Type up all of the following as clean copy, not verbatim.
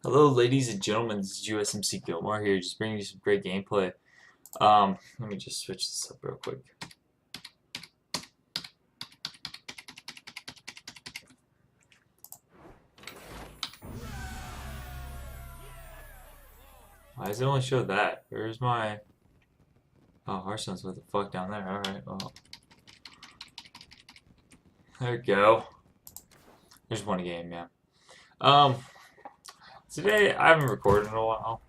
Hello, ladies and gentlemen. This is USMC Gilmore here, just bringing you some great gameplay. Let me just switch this up real quick. Why does it only show that? Where's my... Oh, Hearthstone's what the fuck down there. Alright, well. There we go. There's one game, yeah. Um, Today I haven't recorded in a while.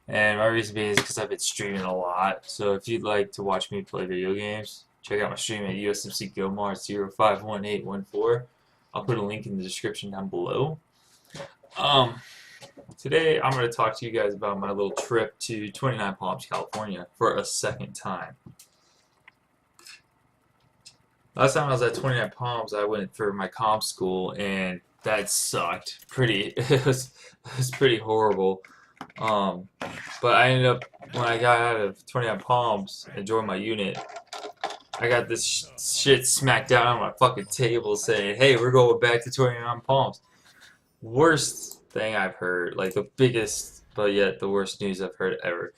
And my reason being is because I've been streaming a lot. So if you'd like to watch me play video games, check out my stream at USMC Gilmore at 051814. I'll put a link in the description down below. Um, Today I'm going to talk to you guys about my little trip to 29 Palms, California for a second time. Last time I was at 29 Palms, I went for my comm school, and that sucked. It was pretty horrible. But I ended up, when I got out of 29 Palms and joined my unit, I got this shit smacked down on my fucking table saying, hey, we're going back to 29 Palms. Worst thing I've heard, like the biggest, but yet the worst news I've heard ever.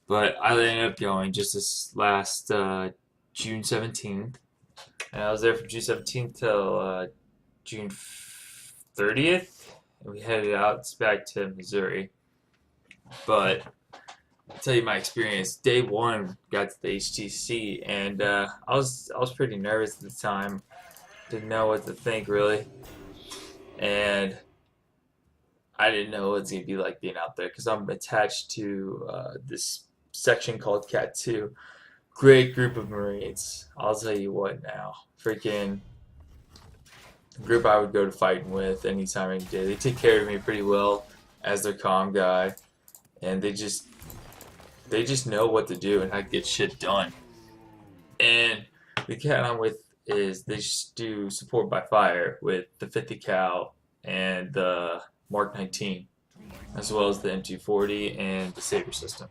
But I ended up going just this last June 17th. And I was there from June 17th till June 30th. And we headed out back to Missouri. But I'll tell you my experience. Day one, got to the HTC, and I was pretty nervous at the time. Didn't know what to think really, and I didn't know what it's gonna be like being out there because I'm attached to this section called Cat 2. Great group of Marines. I'll tell you what now. Freaking group I would go to fighting with anytime, any day. They take care of me pretty well as their comm guy, and they just know what to do and how to get shit done. And the cat I'm with is they just do support by fire with the 50 cal and the Mark 19, as well as the M240 and the Saber system.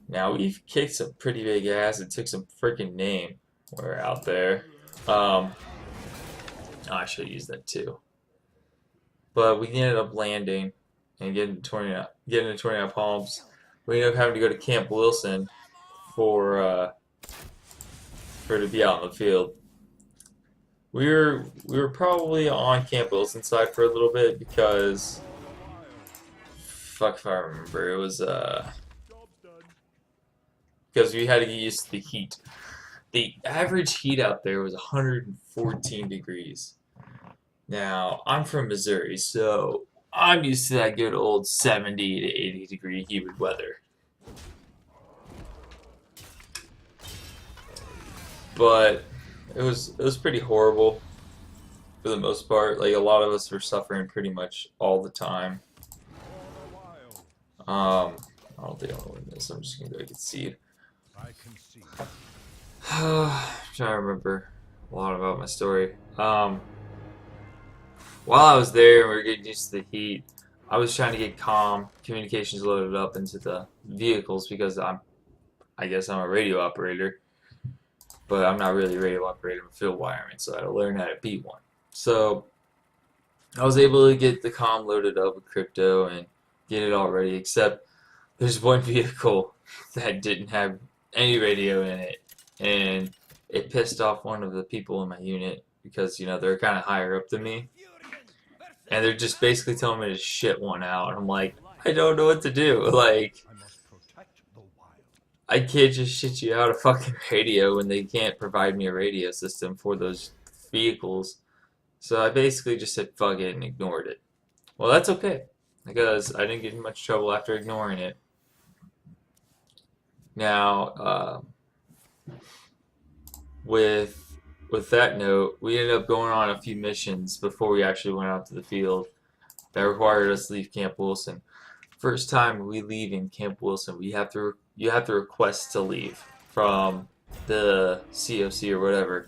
Now we've kicked some pretty big ass and took some freaking name. We're out there. Oh, I should use that too. But we ended up landing and getting to 29 Palms. We ended up having to go to Camp Wilson for to be out in the field. We were probably on Camp Wilson side for a little bit because fuck if I remember, it was because we had to get used to the heat. The average heat out there was 114 degrees. Now, I'm from Missouri, so I'm used to that good old 70 to 80 degree humid weather. But it was pretty horrible for the most part. Like a lot of us were suffering pretty much all the time. I don't think I'm gonna win this. I'm just gonna go get seed. I'm trying to remember a lot about my story. While I was there and we were getting used to the heat, I was trying to get communications loaded up into the vehicles because I guess I'm a radio operator, but I'm not really a radio operator, I'm a field wireman, so I had to learn how to be one. So I was able to get the comm loaded up with crypto and get it all ready, except there's one vehicle that didn't have any radio in it, and it pissed off one of the people in my unit because, you know, they're kind of higher up than me, and they're just basically telling me to shit one out. I'm like, I don't know what to do. Like, I can't just shit you out a fucking radio when they can't provide me a radio system for those vehicles. So I basically just said fuck it and ignored it. Well, that's okay, because I didn't get in much trouble after ignoring it. Now, with that note, we ended up going on a few missions before we actually went out to the field that required us to leave Camp Wilson. First time we leave in Camp Wilson, you have to request to leave from the COC or whatever.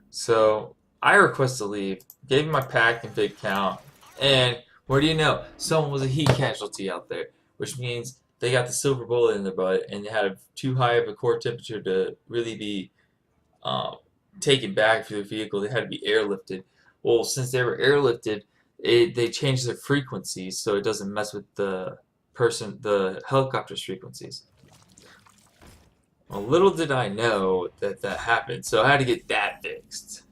So I request to leave, gave my pack and big count, and what do you know? Someone was a heat casualty out there, which means they got the silver bullet in their butt and they had too high of a core temperature to really be taken back to their vehicle. They had to be airlifted. Well, since they were airlifted, they changed their frequencies so it doesn't mess with the helicopter's frequencies. Well, little did I know that that happened, so I had to get that fixed.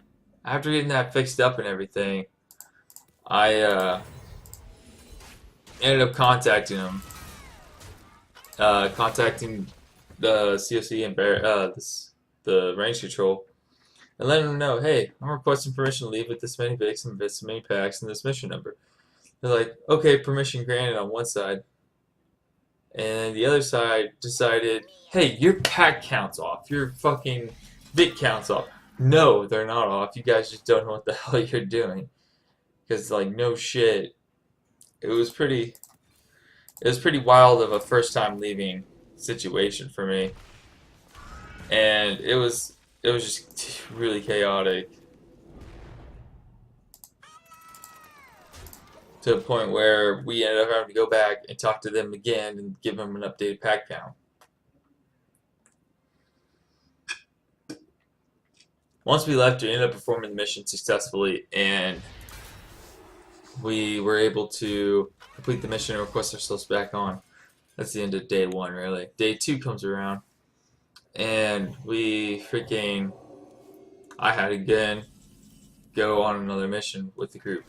After getting that fixed up and everything, I ended up contacting him, contacting the COC and the range control, and letting them know, hey, I'm requesting permission to leave with this many Vicks and this many packs and this mission number. They're like, okay, permission granted on one side. And the other side decided, hey, your pack count's off. Your fucking Vic count's off. No, they're not off. You guys just don't know what the hell you're doing. Because, like, no shit. It was pretty wild of a first time leaving situation for me. And it was just really chaotic. To a point where we ended up having to go back and talk to them again and give them an updated pack count. Once we left, we ended up performing the mission successfully, and we were able to complete the mission and request ourselves back on. That's the end of day 1, really. Day 2 comes around, and I had to again go on another mission with the group.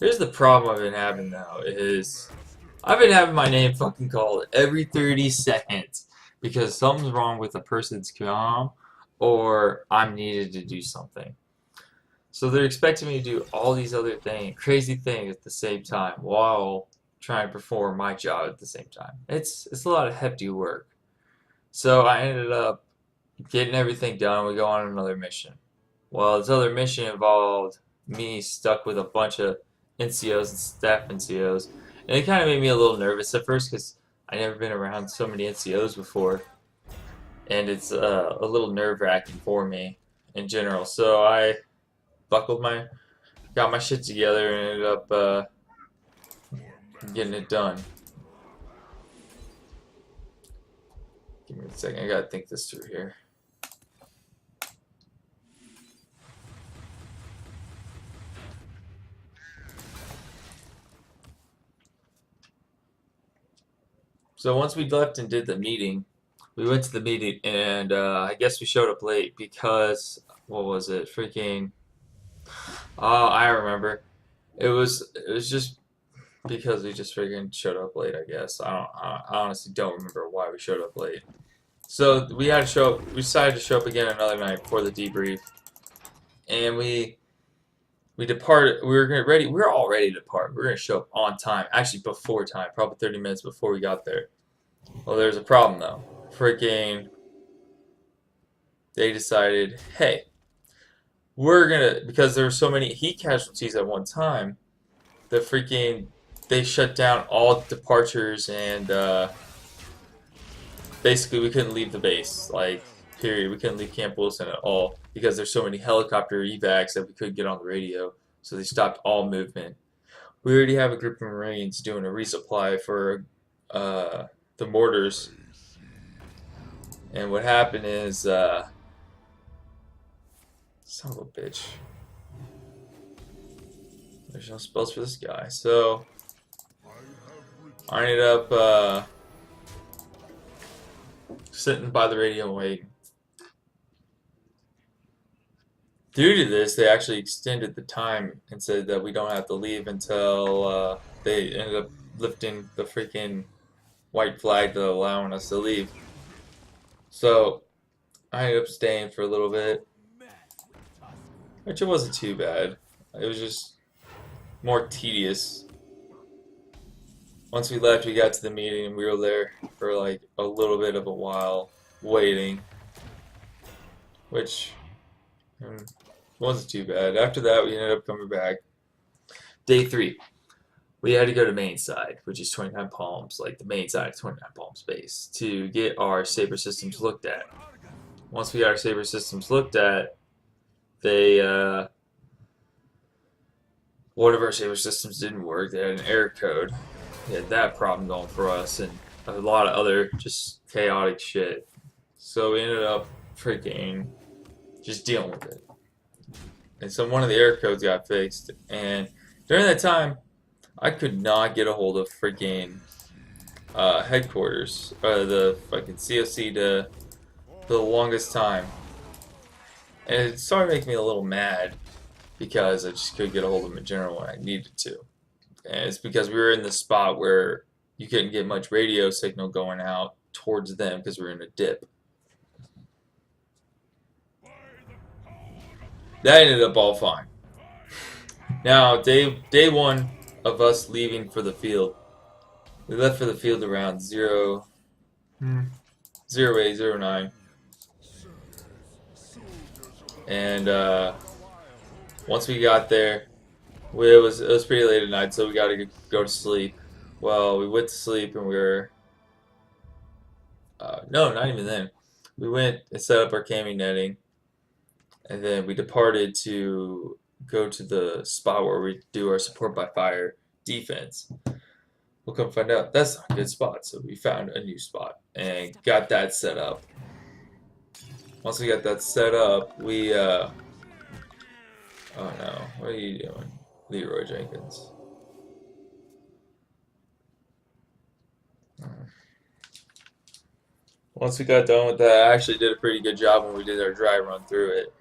Here's the problem I've been having though, is I've been having my name fucking called every 30 seconds because something's wrong with a person's comm or I'm needed to do something. So they're expecting me to do all these other crazy things at the same time while trying to perform my job at the same time. It's a lot of hefty work. So I ended up getting everything done. We go on another mission. Well, this other mission involved me stuck with a bunch of NCOs and staff NCOs, and it kind of made me a little nervous at first because I never been around so many NCOs before, and it's a little nerve-wracking for me in general. So I got my shit together, and ended up getting it done. Give me a second, I gotta think this through here. So once we left and did the meeting, we went to the meeting, and I guess we showed up late because, what was it? Oh, I remember. It was just because we just freaking showed up late, I guess. I honestly don't remember why we showed up late. So we had to show up. We decided to show up again another night for the debrief, and we departed. We were all ready to depart. We were gonna show up on time, actually before time, probably 30 minutes before we got there. Well, there's a problem though. They decided, hey, because there were so many heat casualties at one time, they shut down all departures, and basically we couldn't leave the base, like, period. We couldn't leave Camp Wilson at all because there's so many helicopter evacs that we couldn't get on the radio, so they stopped all movement. We already have a group of Marines doing a resupply for the mortars, and what happened is, son of a bitch. There's no spells for this guy, so I ended up sitting by the radio and waiting. Due to this, they actually extended the time and said that we don't have to leave until they ended up lifting the freaking white flag to allowing us to leave. So I ended up staying for a little bit, which it wasn't too bad. It was just more tedious. Once we left, we got to the meeting, and we were there for like a little bit of a while waiting, which wasn't too bad. After that, we ended up coming back. Day 3, we had to go to main side, which is 29 Palms, like the main side of 29 Palms base, to get our saber systems looked at. Once we got our saber systems looked at, one of our saber systems didn't work. They had an error code. We had that problem going for us, and a lot of other just chaotic shit. So we ended up freaking just dealing with it. And so one of the error codes got fixed, and During that time, I could not get a hold of freaking headquarters, the fucking COC to for the longest time. And it started making me a little mad because I just couldn't get a hold of them in general when I needed to. And it's because we were in the spot where you couldn't get much radio signal going out towards them because we were in a dip. That ended up all fine. Now, day one of us leaving for the field, we left for the field around 0809. And once we got there, it was pretty late at night, so we got to go to sleep. Well, we went to sleep and we were no, not even then. We went and set up our camping netting, and then we departed to go to the spot where we do our support by fire defense. We'll come find out that's not a good spot, so we found a new spot and got that set up. Once we got that set up, we oh no, what are you doing, Leroy Jenkins? Once we got done with that, I actually did a pretty good job when we did our dry run through it.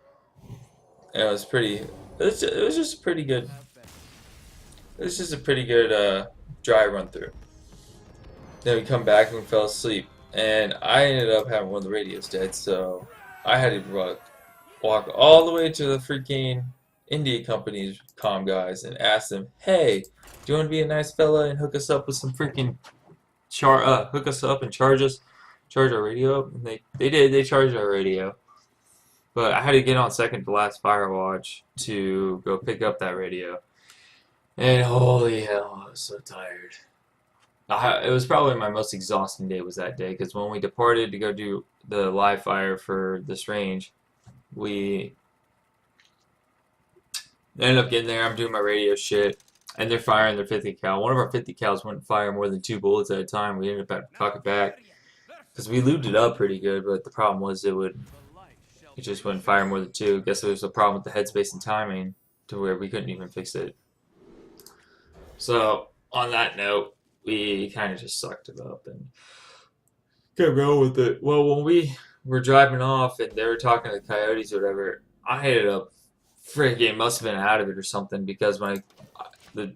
And it was pretty. It was just pretty good. It was just a pretty good dry run through. Then we come back and we fell asleep, and I ended up having one of the radios dead, so I had to walk all the way to the freaking India company's comm guys and ask them, "Hey, do you want to be a nice fella and hook us up with some freaking hook us up and charge our radio up?" And they did. They charged our radio. But I had to get on second to last Firewatch to go pick up that radio. And holy hell, I was so tired. It was probably my most exhausting day was that day, because when we departed to go do the live fire for this range, we ended up getting there. I'm doing my radio shit, and they're firing their 50 cal. One of our 50 cals wouldn't fire more than 2 bullets at a time. We ended up having to cock it back because we lubed it up pretty good, but the problem was it just wouldn't fire more than 2. I guess there was a problem with the headspace and timing to where we couldn't even fix it. So on that note, we kind of just sucked it up and kept going with it. Well, when we were driving off and they were talking to the coyotes or whatever, I ended up freaking must have been out of it or something, because the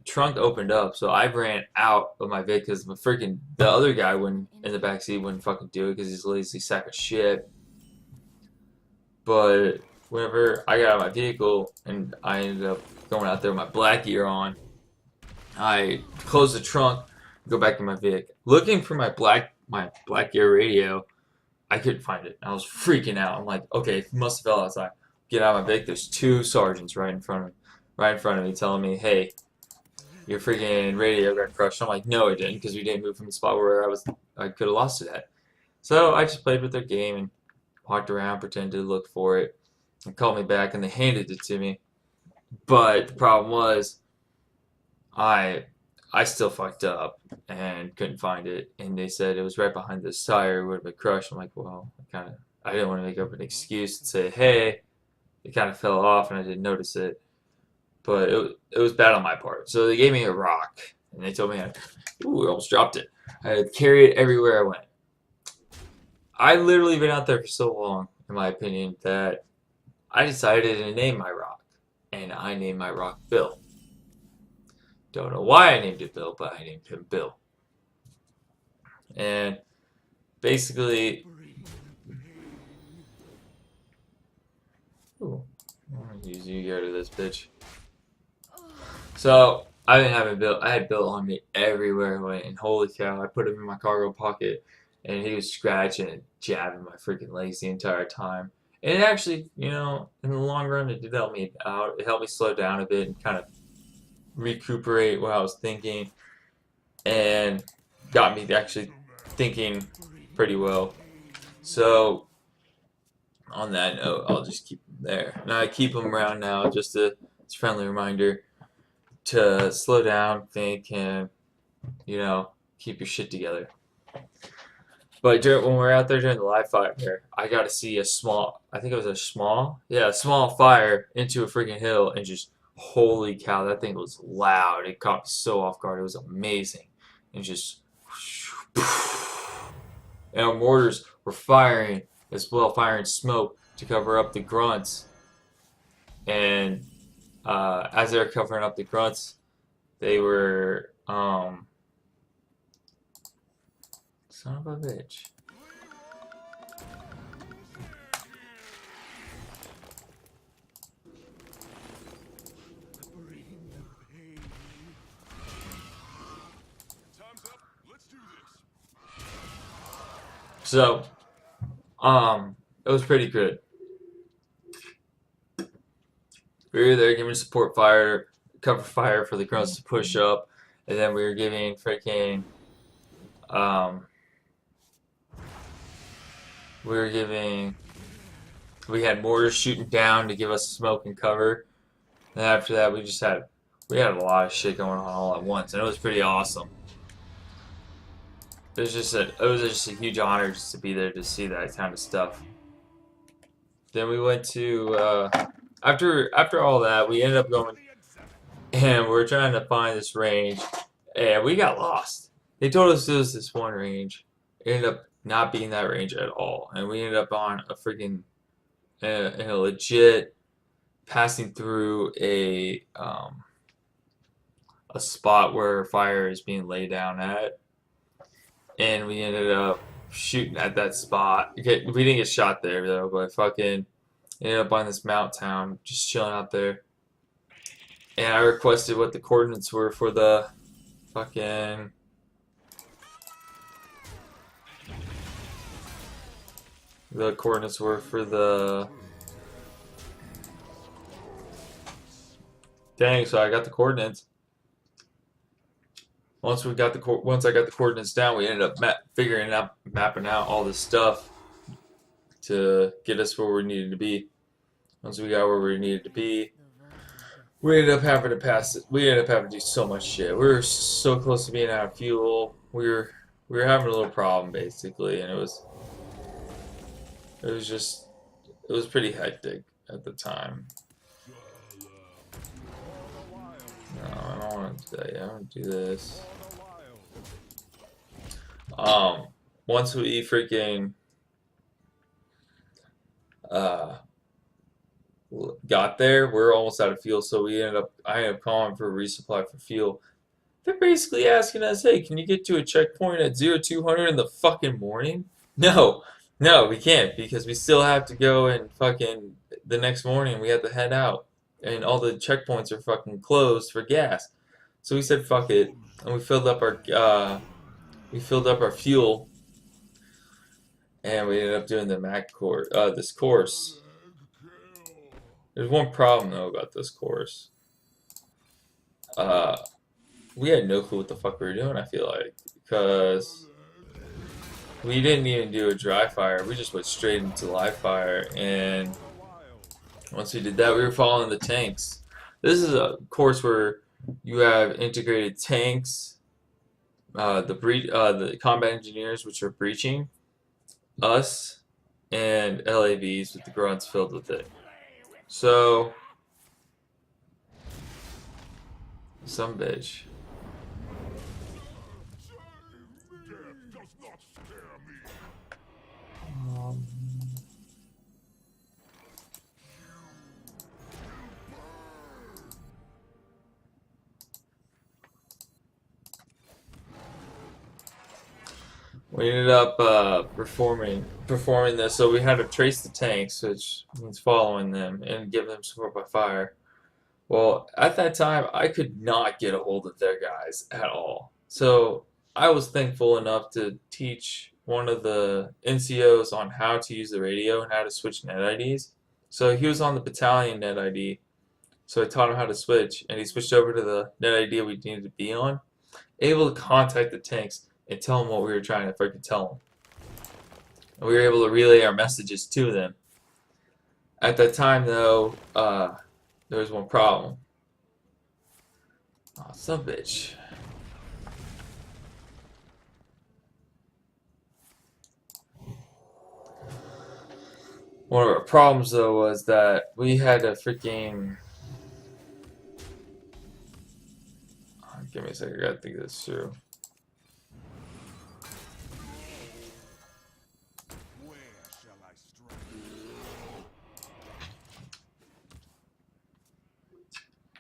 trunk opened up, so I ran out of my Vic because the other guy in the backseat wouldn't fucking do it because he's a lazy sack of shit. But whenever I got out of my vehicle and I ended up going out there with my black gear on, I closed the trunk, go back to my Vic, looking for my black gear radio. I couldn't find it. I was freaking out. I'm like, okay, it must have fell outside. Get out of my Vic. There's 2 sergeants right in front of me, telling me, "Hey, your freaking radio got crushed." I'm like, no, it didn't, because we didn't move from the spot where I could have lost it at. So I just played with their game and walked around, pretended to look for it, and called me back, and they handed it to me. But the problem was, I still fucked up and couldn't find it, and they said it was right behind this tire. It would have been crushed. I'm like, well, I didn't want to make up an excuse and say, hey, it kind of fell off and I didn't notice it. But it was bad on my part. So they gave me a rock, and they told me, ooh, I almost dropped it. I had to carry it everywhere I went. I literally been out there for so long, in my opinion, that I decided to name my rock. And I named my rock Bill. Don't know why I named it Bill, but I named him Bill. And basically, ooh, I'm gonna use you out of this bitch. So I had Bill on me everywhere I went, and holy cow, I put him in my cargo pocket, and he was scratching and jabbing my freaking legs the entire time. And it actually, in the long run, it did help me out. It helped me slow down a bit and kind of recuperate what I was thinking, and got me actually thinking pretty well. So on that note, I'll just keep them there. And I keep them around now just as a friendly reminder to slow down, think, and keep your shit together. But when we're out there during the live fire, I got to see a small fire into a freaking hill and just Holy cow, that thing was loud. It caught me so off guard. It was amazing. And just and our mortars were firing as well, firing smoke to cover up the grunts. And as they were covering up the grunts, they were son of a bitch. So, it was pretty good. We were there giving support fire, cover fire for the grunts to push up, and then we were giving freaking, um, we were giving, we had mortars shooting down to give us smoke and cover. And after that, we had a lot of shit going on all at once, and it was pretty awesome. It was just a huge honor just to be there to see that kind of stuff. Then we went to after all that, we ended up going and we're trying to find this range, and we got lost. They told us it was this one range. It ended up not being that range at all, and we ended up on a freaking in a legit passing through a spot where fire is being laid down at, and we ended up shooting at that spot. We didn't get shot there though, but fucking ended up on this mountain town, just chilling out there. And I requested what the coordinates were for the fucking dang. So I got the coordinates. Once I got the coordinates down, we ended up mapping out all this stuff to get us where we needed to be. Once we got where we needed to be, we ended up having to pass it. We ended up having to do so much shit. We were so close to being out of fuel. We were having a little problem basically, and it was pretty hectic at the time. No, I don't want to do that. I want to do this. Once we freaking got there, we are almost out of fuel, so I ended up calling for a resupply for fuel. They're basically asking us, hey, can you get to a checkpoint at 0200 in the fucking morning? No, no, we can't, because we still have to go and fucking the next morning we have to head out, and all the checkpoints are fucking closed for gas. So we said fuck it, and we filled up our fuel, and we ended up doing the this course. There's one problem though about this course. We had no clue what the fuck we were doing, I feel like, because we didn't even do a dry fire. We just went straight into live fire, and once we did that, we were following the tanks. This is a course where you have integrated tanks, the combat engineers, which are breaching, us, and LAVs with the grunts filled with it. So, some bitch. We ended up performing this, so we had to trace the tanks, which means following them and give them support by fire. Well, at that time, I could not get a hold of their guys at all. So I was thankful enough to teach one of the NCOs on how to use the radio and how to switch net IDs. So he was on the battalion net ID, so I taught him how to switch, and he switched over to the net ID we needed to be on, able to contact the tanks and tell them what we were trying to freaking tell them. And we were able to relay our messages to them. At that time, though, there was one problem. Oh, some bitch. One of our problems, though, was that we had to freaking a second, I gotta think this through.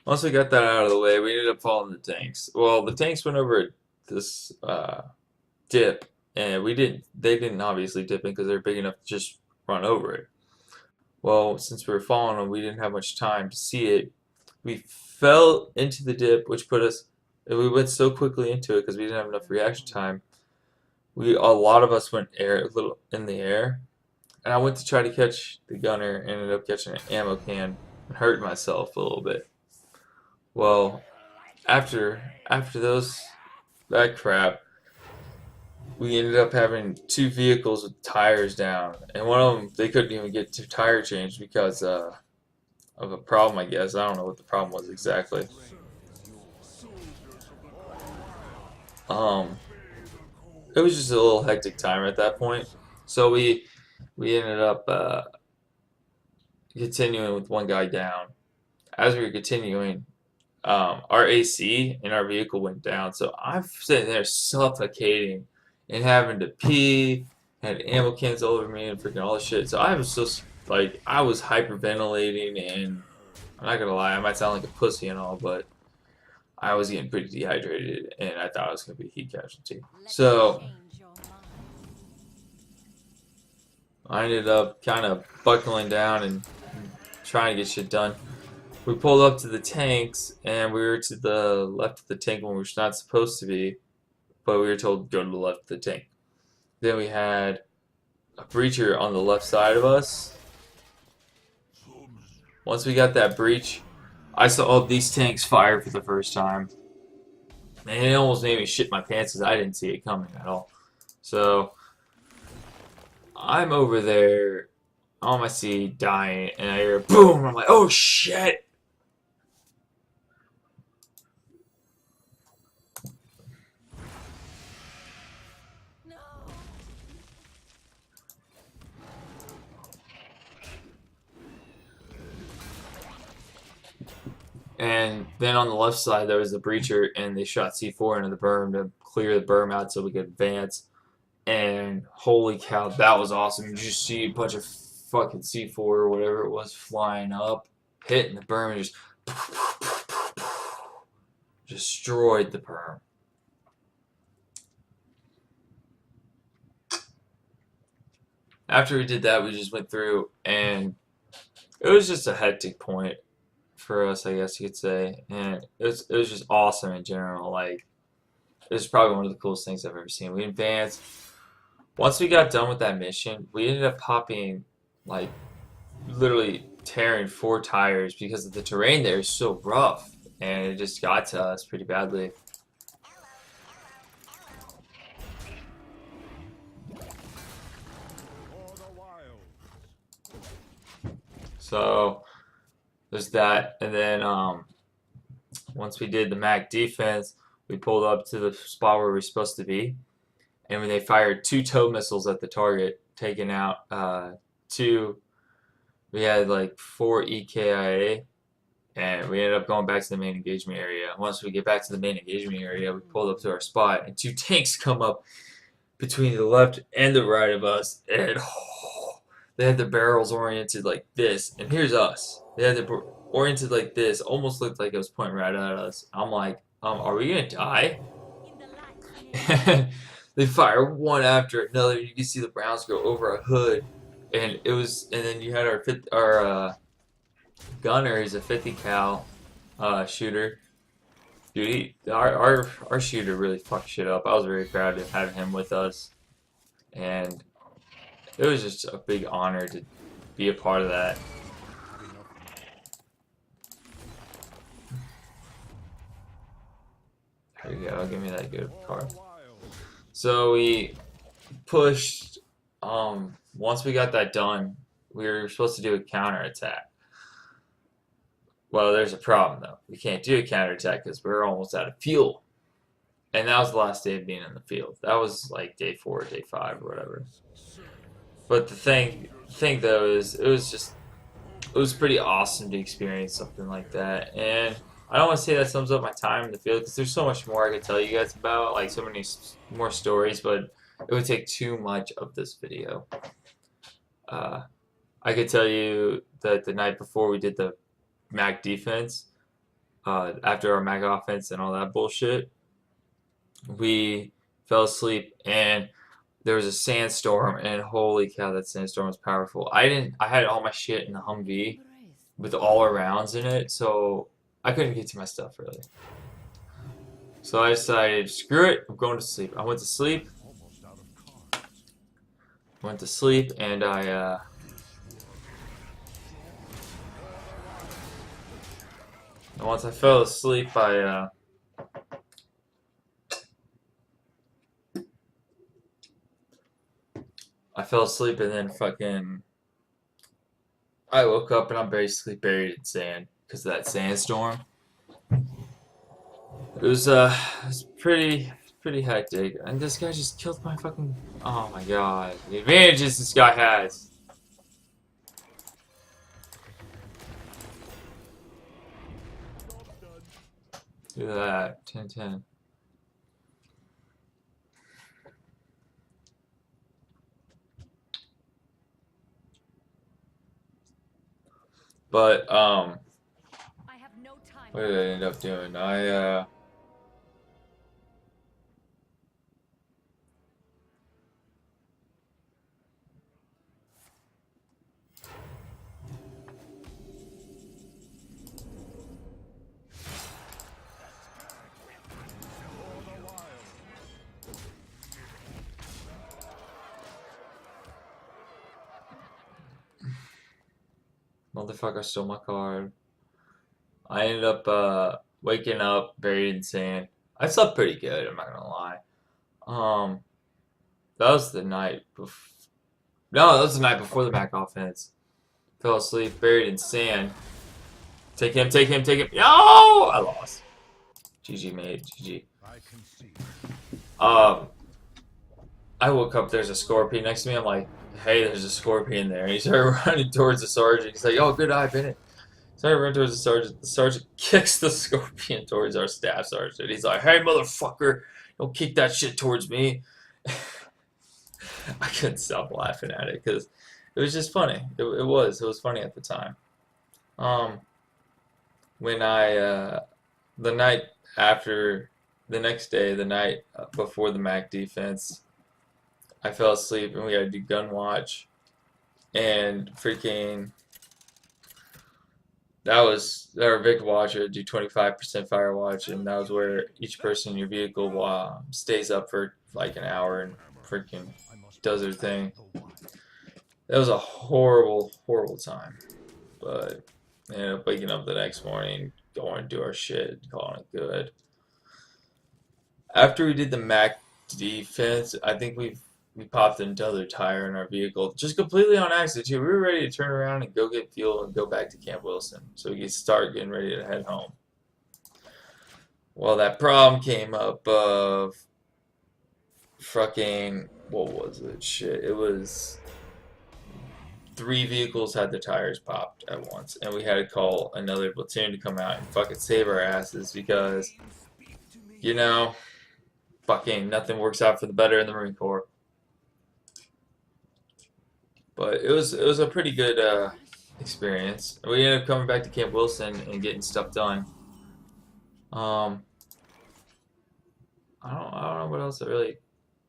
Once we got that out of the way, we ended up following the tanks. Well, the tanks went over this dip, and we didn't. They didn't obviously dip in because they're big enough to just run over it. Well, since we were following them, we didn't have much time to see it. We fell into the dip, which put us. We went so quickly into it because we didn't have enough reaction time. A lot of us went a little in the air, and I went to try to catch the gunner, and ended up catching an ammo can and hurt myself a little bit. Well, after that crap, we ended up having two vehicles with tires down, and one of them they couldn't even get to tire change because of a problem, I guess. I don't know what the problem was exactly. Um, it was just a little hectic time at that point, so we ended up continuing with one guy down. As we were continuing, our AC in our vehicle went down, so I'm sitting there suffocating and having to pee, had ammo cans all over me and freaking all this shit. So I was just like, I was hyperventilating, and I'm not gonna lie, I might sound like a pussy and all, but I was getting pretty dehydrated, and I thought I was gonna be a heat casualty. So I ended up kind of buckling down and trying to get shit done. We pulled up to the tanks, and we were to the left of the tank when we were not supposed to be, but we were told to go to the left of the tank. Then we had a breacher on the left side of us. Once we got that breach, I saw these tanks fire for the first time, and it almost made me shit my pants because I didn't see it coming at all. So I'm over there on my seat dying, and I hear boom. I'm like, oh shit! And then on the left side there was the breacher, and they shot C4 into the berm to clear the berm out so we could advance. And holy cow, that was awesome! You just see a bunch of fucking C4 or whatever it was flying up, hitting the berm, and just destroyed the berm. After we did that, we just went through, and it was just a hectic point for us, I guess you could say, and it was just awesome in general. Like, it was probably one of the coolest things I've ever seen. We advanced. Once we got done with that mission, we ended up popping, like, literally tearing 4 tires because the terrain there is so rough, and it just got to us pretty badly. So there's that, and then once we did the MAC defense, we pulled up to the spot where we were supposed to be, and when they fired 2 tow missiles at the target, taking out 2. We had like 4 EKIA, and we ended up going back to the main engagement area. Once we get back to the main engagement area, we pulled up to our spot, and 2 tanks come up between the left and the right of us, and they had the barrels oriented like this, and here's us. They had the oriented like this, almost looked like it was pointing right at us. I'm like, are we gonna die? And they fire one after another. You can see the rounds go over a hood, and then you had our gunner. He's a 50 cal shooter. Dude, our shooter really fucked shit up. I was very proud to have him with us, and it was just a big honor to be a part of that. There you go. Give me that good card. So we pushed. Once we got that done, we were supposed to do a counterattack. Well, there's a problem though. We can't do a counterattack because we're almost out of fuel. And that was the last day of being in the field. That was like day 4, day 5, or whatever. But the thing though is, it was pretty awesome to experience something like that. And I don't want to say that sums up my time in the field because there's so much more I could tell you guys about, like so many more stories, but it would take too much of this video. I could tell you that the night before we did the MAC defense, after our MAC offense and all that bullshit, we fell asleep and there was a sandstorm, and holy cow, that sandstorm was powerful. I had all my shit in the Humvee with all our rounds in it, so I couldn't get to my stuff really. So I decided, screw it, I'm going to sleep. I went to sleep. And and once I fell asleep, I fell asleep and then I woke up and I'm basically buried in sand because of that sandstorm. It was pretty hectic, and this guy just killed my fucking. Oh my god, the advantages this guy has. Do that 10-10. But what did I end up doing? Motherfucker stole my card. I ended up waking up buried in sand. I slept pretty good, I'm not gonna lie. That was the night before. No, that was the night before the MAC offense. Fell asleep, buried in sand. Take him, take him, take him. No! I lost. GG, mate. GG. I woke up, there's a scorpion next to me. I'm like, hey, there's a scorpion there. And he started running towards the sergeant. He's like, oh, good eye, Bennett. Started running towards the sergeant. The sergeant kicks the scorpion towards our staff sergeant. He's like, hey, motherfucker, don't kick that shit towards me. I couldn't stop laughing at it because it was just funny. It was funny at the time. When the night after, the next day, the night before the MAC defense, I fell asleep and we had to do gun watch, and freaking, that was our Vic watch. Would do 25% fire watch, and that was where each person in your vehicle stays up for like an hour and freaking does their thing. That was a horrible time, but I ended up waking up the next morning, going to do our shit, calling it good. After we did the MAC defense, I think we popped another tire in our vehicle, just completely on accident too. We were ready to turn around and go get fuel and go back to Camp Wilson so we could start getting ready to head home. Well, that problem came up of fucking, what was it? Shit, it was 3 vehicles had the tires popped at once, and we had to call another platoon to come out and fucking save our asses because, you know, fucking nothing works out for the better in the Marine Corps. But it was a pretty good experience. We ended up coming back to Camp Wilson and getting stuff done. I don't know what else to really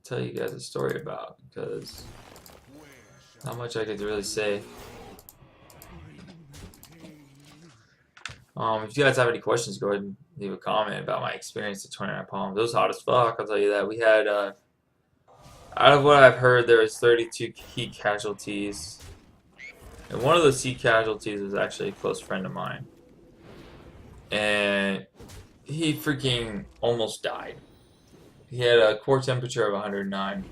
tell you guys a story about because not much I could really say. If you guys have any questions, go ahead and leave a comment about my experience at 29 Palms. It was hot as fuck, I'll tell you that. We had, out of what I've heard, there was 32 key casualties. And one of those key casualties was actually a close friend of mine. And he freaking almost died. He had a core temperature of 109,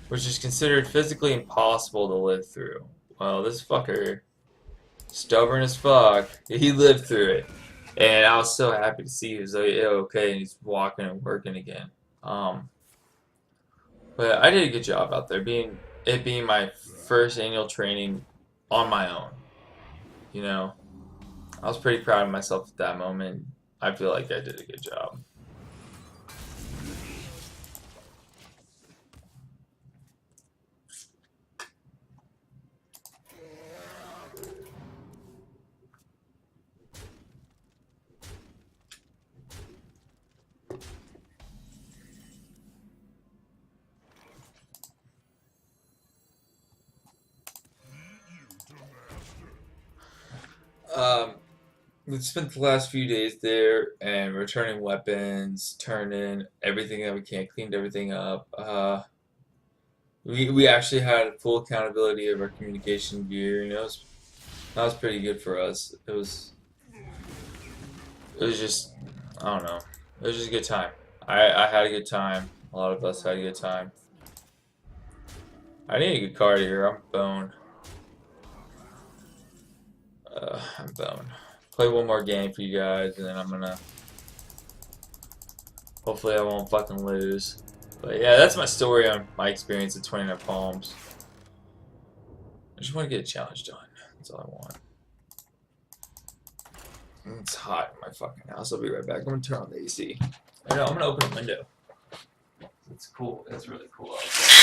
which is considered physically impossible to live through. Well, this fucker, stubborn as fuck, he lived through it. And I was so happy to see he was okay and he's walking and working again. But I did a good job out there, being my first annual training on my own. You know, I was pretty proud of myself at that moment. I feel like I did a good job. Um, we spent the last few days there and returning weapons, turning everything that we can, cleaned everything up. We actually had full accountability of our communication gear, and that was pretty good for us. It was just I don't know. It was just a good time. I had a good time. A lot of us had a good time. I need a good card here. I'm boned. I'm boned. Play one more game for you guys, and then I'm gonna. Hopefully, I won't fucking lose. But yeah, that's my story on my experience at 29 Palms. I just want to get a challenge done. That's all I want. It's hot in my fucking house. I'll be right back. I'm gonna turn on the AC. I know, I'm gonna open a window. It's cool. It's really cool outside.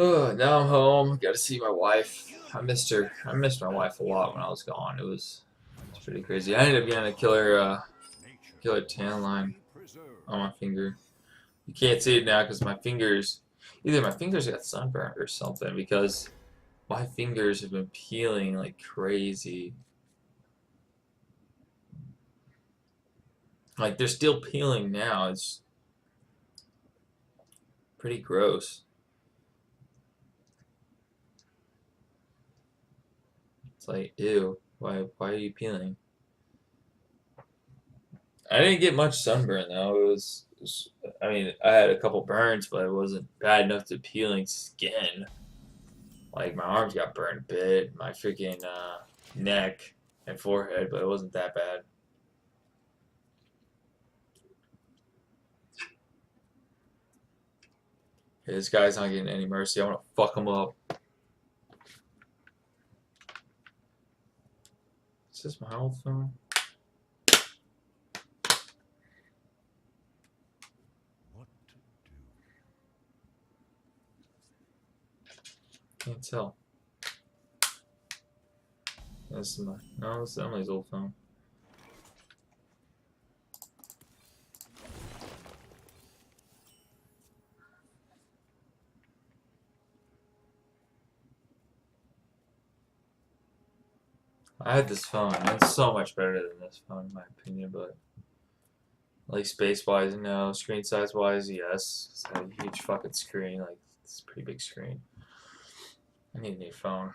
Oh, now I'm home. Got to see my wife. I missed her. I missed my wife a lot when I was gone. It's pretty crazy. I ended up getting a killer tan line on my finger. You can't see it now because either my fingers got sunburned or something because my fingers have been peeling like crazy. Like they're still peeling now. It's pretty gross. It's like, ew, why are you peeling? I didn't get much sunburn though. I mean, I had a couple burns, but it wasn't bad enough to peeling skin. Like my arms got burned a bit, my freaking neck and forehead, but it wasn't that bad. Okay, this guy's not getting any mercy. I want to fuck him up. Is this my old phone? Can't tell. This is no, this is Emily's old phone. I had this phone. It's so much better than this phone, in my opinion. But like space wise, no. Screen size wise, yes. It's got a huge fucking screen. Like it's a pretty big screen. I need a new phone.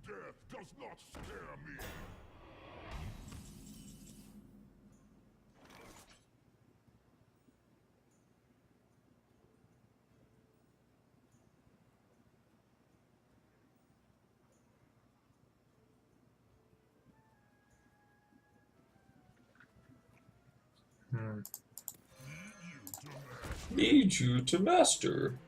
Death does not scare me. Hmm. Need you to master.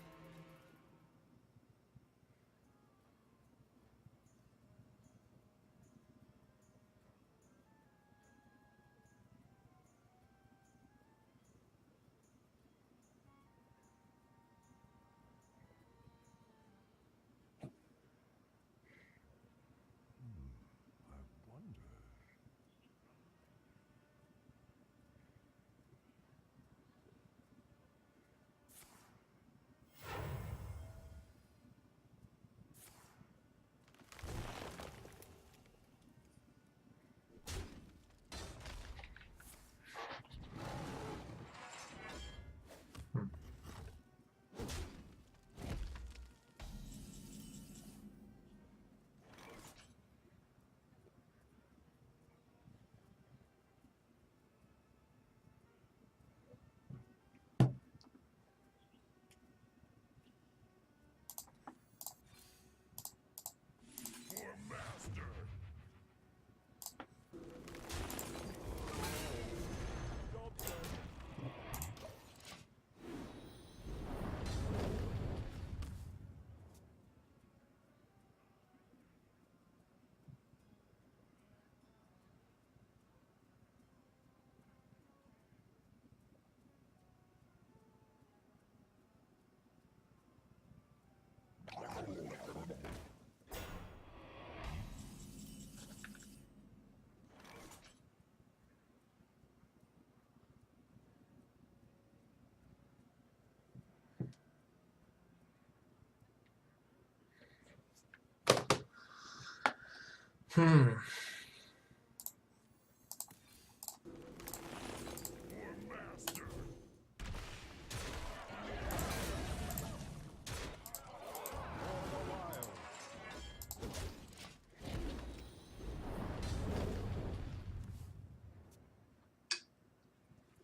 Hmm.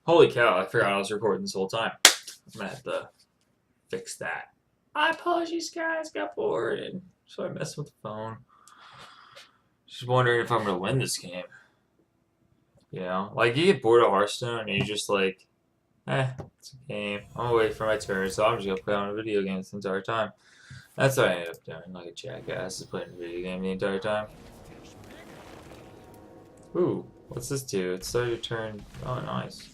Holy cow, I forgot I was recording this whole time. I'm gonna have to fix that. My apologies, guys. Got bored, and so I messed with the phone. Just wondering if I'm gonna win this game. You know, like you get bored of Hearthstone, and you're just like, it's a game. I'm gonna wait for my turn, so I'm just gonna play on a video game this entire time. That's what I ended up doing, like a jackass, is playing a video game the entire time. Ooh, what's this do? It started your turn. Oh, nice.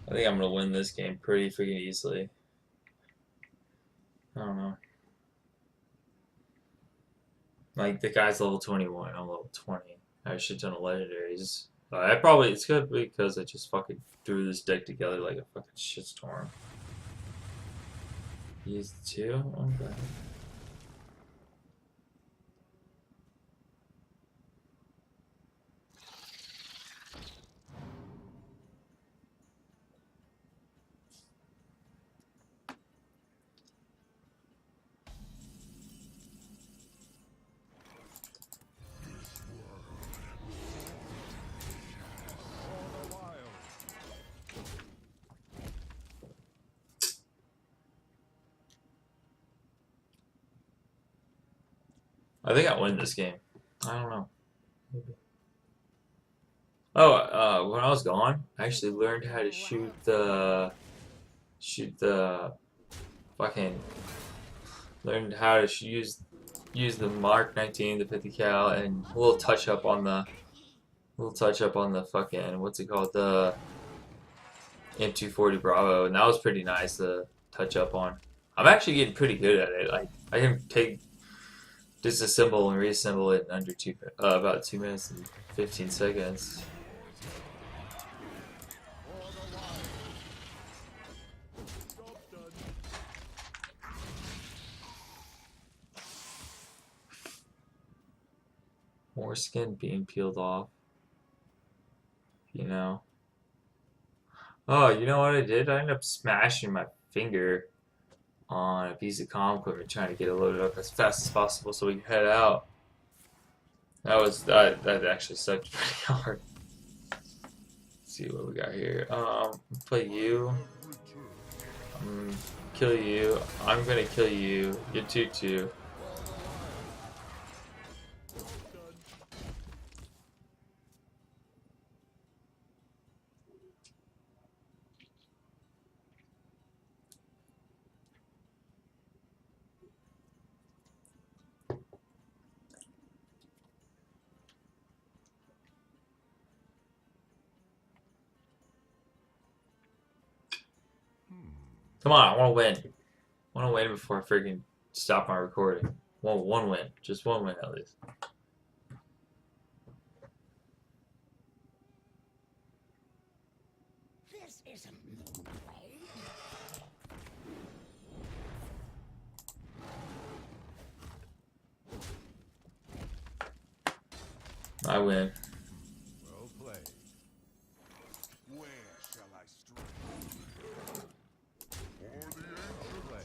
I think I'm gonna win this game pretty freaking easily. I don't know. Like the guy's level 21, I'm level 20. I should have done a legendaries. It's good because I just fucking threw this deck together like a fucking shitstorm. Use two? Okay. I think I win this game. I don't know. Maybe. Oh, when I was gone, I actually learned how to shoot the fucking learned how to use the Mark 19, the 50 cal, and a little touch up on the fucking what's it called, the M240 Bravo, and that was pretty nice to touch up on. I'm actually getting pretty good at it. Like I can take disassemble and reassemble it in under about 2 minutes and 15 seconds. More skin being peeled off. You know. Oh, you know what I did? I ended up smashing my finger on a piece of comm equipment trying to get it loaded up as fast as possible so we can head out. That actually sucked pretty hard. Let's see what we got here. Play you. Kill you. I'm gonna kill you. Get 2-2. Come on, I want to win. I want to win before I freaking stop my recording. One win. Just one win at least. This isn't Moonblade. I win. Well played. Where shall I strike? For the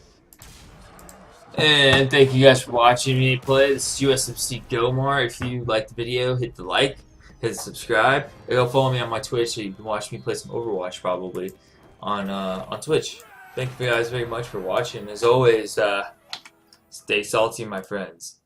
ancient. And thank you guys for watching me play. This is USMC Gomar. If you liked the video, hit the like, hit the subscribe. And go follow me on my Twitch so you can watch me play some Overwatch probably on Twitch. Thank you guys very much for watching. As always, stay salty, my friends.